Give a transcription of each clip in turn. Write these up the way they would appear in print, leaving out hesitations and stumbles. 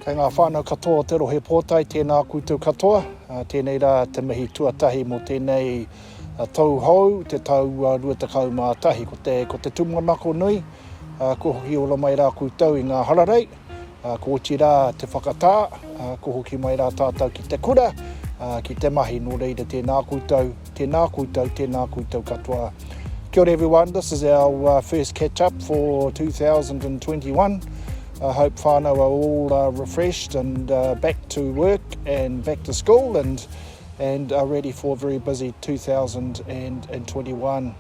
Kei ngā whānau katoa te rohe pōtai, tēnā koutou katoa. Tēnei rā te mihi tuatahi mō tēnei tau hou, te tau 2021. Ko te tūmanako nui, ko hoki ola mai rā koutou i ngā hararei. Ko oti rā te whakatā, ko hoki mai rā tātou ki te kura, ki te mahi no reira tēnā koutou, tēnā koutou, tēnā koutou katoa. Kia ora everyone, this is our first catch up for 2021. I hope whānau are all refreshed and back to work and back to school and are ready for a very busy 2021.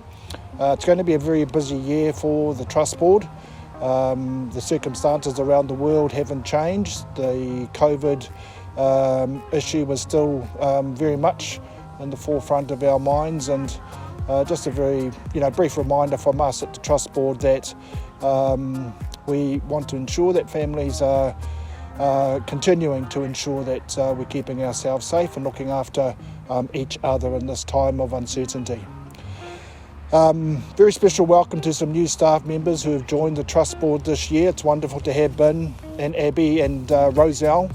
It's going to be a very busy year for the Trust Board. The circumstances around the world haven't changed. The COVID issue is still very much in the forefront of our minds, and just a very brief reminder from us at the Trust Board that we want to ensure that families are continuing to ensure that we're keeping ourselves safe and looking after each other in this time of uncertainty. Very special welcome to some new staff members who have joined the Trust Board this year. It's wonderful to have Ben and Abby and Roselle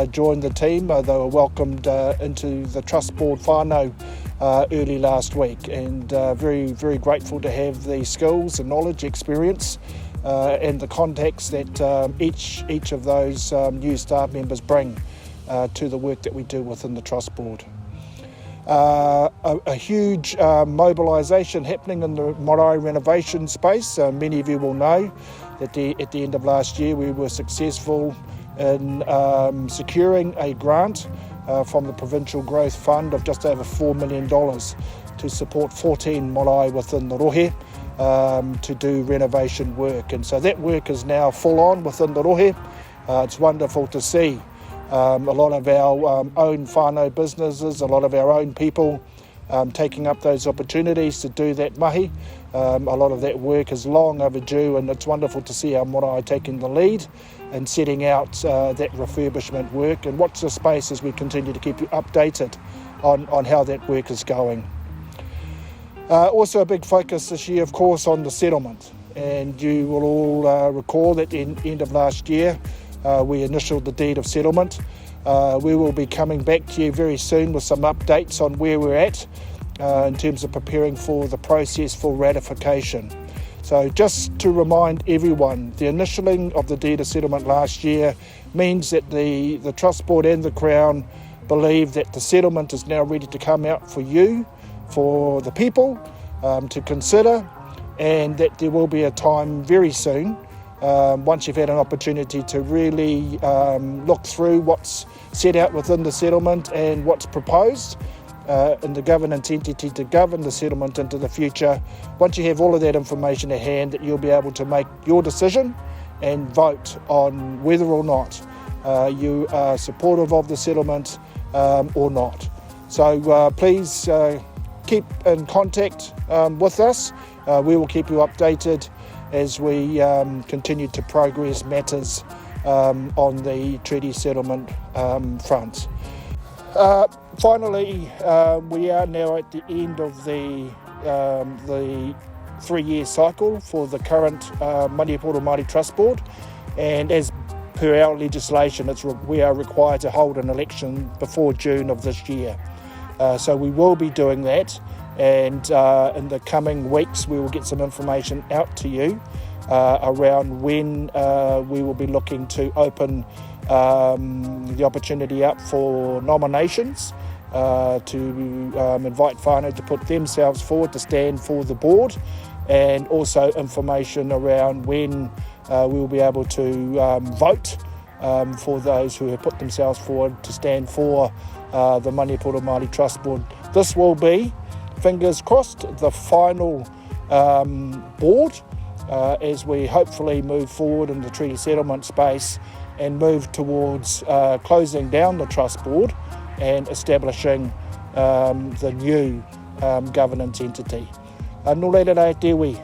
join the team. They were welcomed into the Trust Board whānau early last week, and very, very grateful to have the skills and knowledge, experience and the contacts that each of those new staff members bring to the work that we do within the Trust Board. A huge mobilisation happening in the marae renovation space. Many of you will know that at the end of last year we were successful in securing a grant from the Provincial Growth Fund of just over $4 million to support 14 marae within the Rohe to do renovation work. And so that work is now full on within the Rohe. It's wonderful to see a lot of our own whānau businesses, a lot of our own people taking up those opportunities to do that mahi. A lot of that work is long overdue, and it's wonderful to see our marae taking the lead and setting out that refurbishment work. And watch the space as we continue to keep you updated on how that work is going. Also a big focus this year, of course, on the settlement. And you will all recall that at the end of last year, we initialed the deed of settlement. We will be coming back to you very soon with some updates on where we're at in terms of preparing for the process for ratification. So just to remind everyone, the initialing of the deed of settlement last year means that the Trust Board and the Crown believe that the settlement is now ready to come out for you, for the people to consider, and that there will be a time very soon, once you've had an opportunity to really look through what's set out within the settlement and what's proposed in the governance entity to govern the settlement into the future. Once you have all of that information at hand, that you'll be able to make your decision and vote on whether or not you are supportive of the settlement or not. So please keep in contact with us. We will keep you updated as we continue to progress matters on the treaty settlement front. Finally, we are now at the end of the 3-year cycle for the current Maniapoto Māori Trust Board, and as per our legislation, we are required to hold an election before June of this year. So we will be doing that, and in the coming weeks we will get some information out to you around when we will be looking to open the opportunity up for nominations to invite whānau to put themselves forward to stand for the board, and also information around when we will be able to vote for those who have put themselves forward to stand for the Maniapoto Māori Trust Board. This will be, fingers crossed, the final board as we hopefully move forward in the treaty settlement space and move towards closing down the Trust Board and establishing the new governance entity. No reira rā te iwi,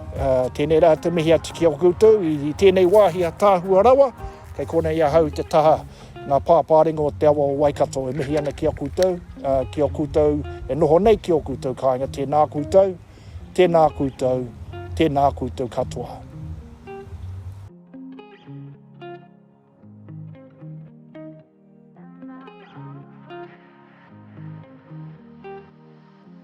tēnei rā te mihi atu ki o koutou, I tēnei wāhi a tāhua rawa, kei konei a hau te taha ngā pāpāringa o te awa o Waikato e mihi ana ki o koutou e noho nei ki o koutou kāinga tēnā koutou katoa.